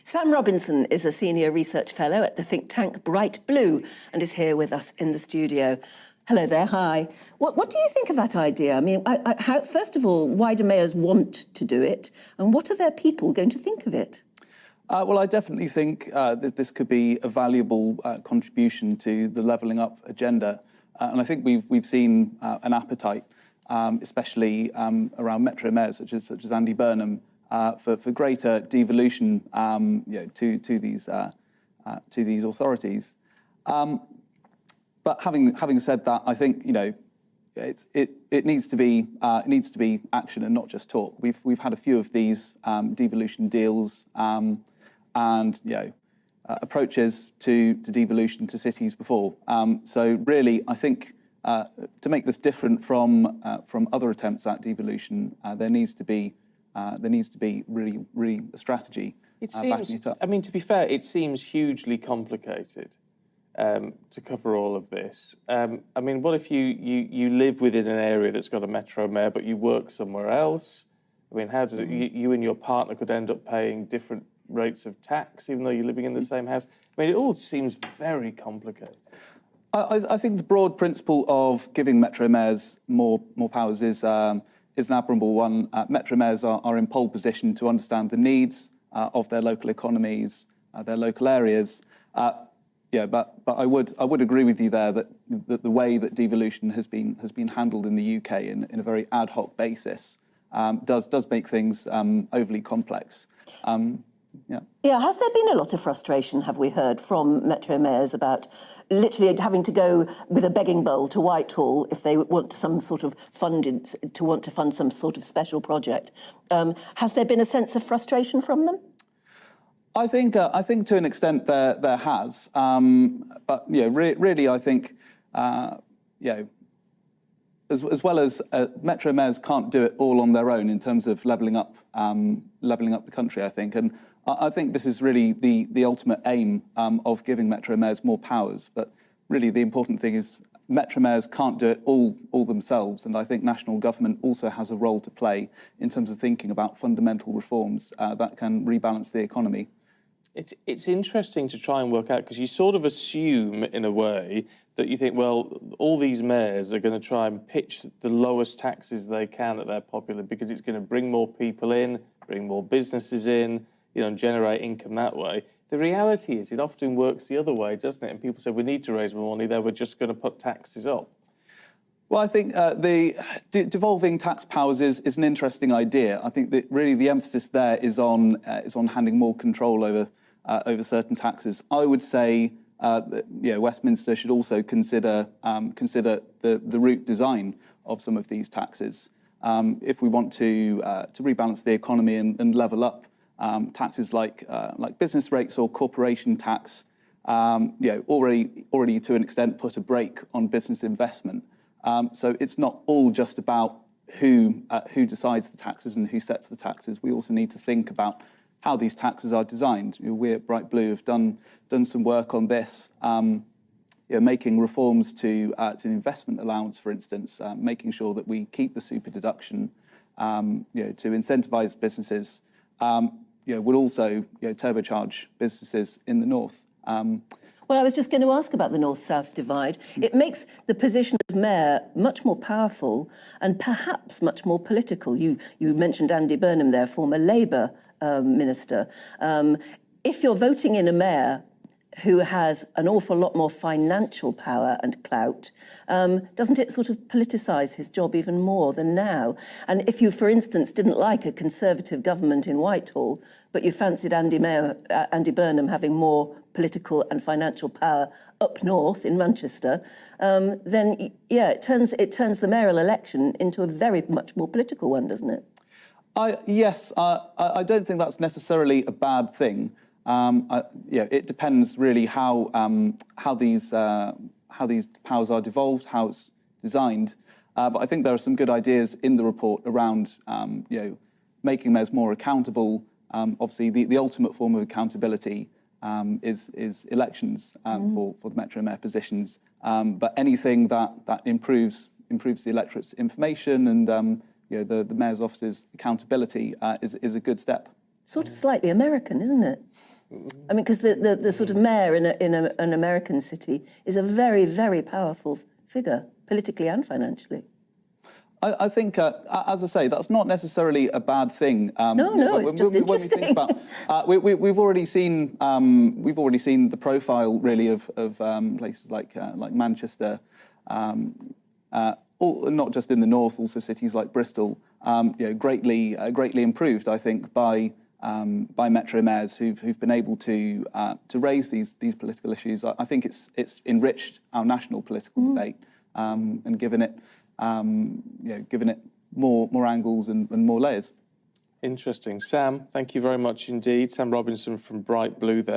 Sam Robinson is a senior research fellow at the think tank Bright Blue and is here with us in the studio. Hello there, hi. What do you think of that idea? I mean, first of all, why do mayors want to do it? And what are their people going to think of it? Well, I definitely think that this could be a valuable contribution to the levelling up agenda. And I think we've seen an appetite, especially around metro mayors such as Andy Burnham, for greater devolution to these authorities. But having said that, I think it needs to be action and not just talk. We've had a few of these devolution deals and approaches to devolution to cities before. So really, I think to make this different from other attempts at devolution, there needs to be really a strategy backing it up. I mean, to be fair, it seems hugely complicated to cover all of this. I mean, what if you live within an area that's got a metro mayor, but you work somewhere else? I mean, how does it, you and your partner could end up paying different rates of tax, even though you're living in the same house? I mean, it all seems very complicated. I think the broad principle of giving metro mayors more powers is an admirable one. Metro mayors are in pole position to understand the needs of their local economies, their local areas. But I would agree with you there that the way that devolution has been handled in the UK in a very ad hoc basis does make things overly complex. Yeah, has there been a lot of frustration, have we heard, from metro mayors about literally having to go with a begging bowl to Whitehall if they want some sort of fund some sort of special project? Has there been a sense of frustration from them? I think to an extent there has, but really I think as well as metro mayors can't do it all on their own in terms of levelling up the country. I think, and I think this is really the ultimate aim of giving metro mayors more powers. But really, the important thing is metro mayors can't do it all themselves, and I think national government also has a role to play in terms of thinking about fundamental reforms that can rebalance the economy. It's interesting to try and work out, because you sort of assume, in a way, that you think, well, all these mayors are going to try and pitch the lowest taxes they can at their popular, because it's going to bring more people in, bring more businesses in, and generate income that way. The reality is it often works the other way, doesn't it? And people say, we need to raise more money there, we're just going to put taxes up. Well, I think the devolving tax powers is an interesting idea. I think that really the emphasis there is on handing more control over certain taxes. I would say that Westminster should also consider the route design of some of these taxes. If we want to rebalance the economy and level up taxes like business rates or corporation tax, already to an extent put a brake on business investment. So it's not all just about who decides the taxes and who sets the taxes. We also need to think about how these taxes are designed. We at Bright Blue have done some work on this, making reforms to the investment allowance, for instance, making sure that we keep the super deduction, to incentivise businesses, would also turbocharge businesses in the north. Well, I was just going to ask about the north-south divide. It makes the position of mayor much more powerful and perhaps much more political. You mentioned Andy Burnham there, former Labour minister. If you're voting in a mayor who has an awful lot more financial power and clout, doesn't it sort of politicise his job even more than now? And if you, for instance, didn't like a Conservative government in Whitehall, but you fancied Andy Burnham having more political and financial power up north in Manchester, then it turns the mayoral election into a very much more political one, doesn't it? Yes, I don't think that's necessarily a bad thing. It depends really how these powers are devolved, how it's designed. But I think there are some good ideas in the report around making mayors more accountable. Obviously, the ultimate form of accountability is elections for the metro mayor positions. But anything that improves the electorate's information and the mayor's office's accountability is a good step. Sort of slightly American, isn't it? I mean, because the sort of mayor in an American city is a very, very powerful figure, politically and financially. I think, as I say, that's not necessarily a bad thing. No, it's just interesting. When we think about, we've already seen the profile really of places like Manchester, not just in the north, also cities like Bristol, greatly improved, I think, by metro mayors who've been able to raise these political issues. I think it's enriched our national political debate and given it more angles and more layers. Interesting. Sam, thank you very much indeed. Sam Robinson from Bright Blue there.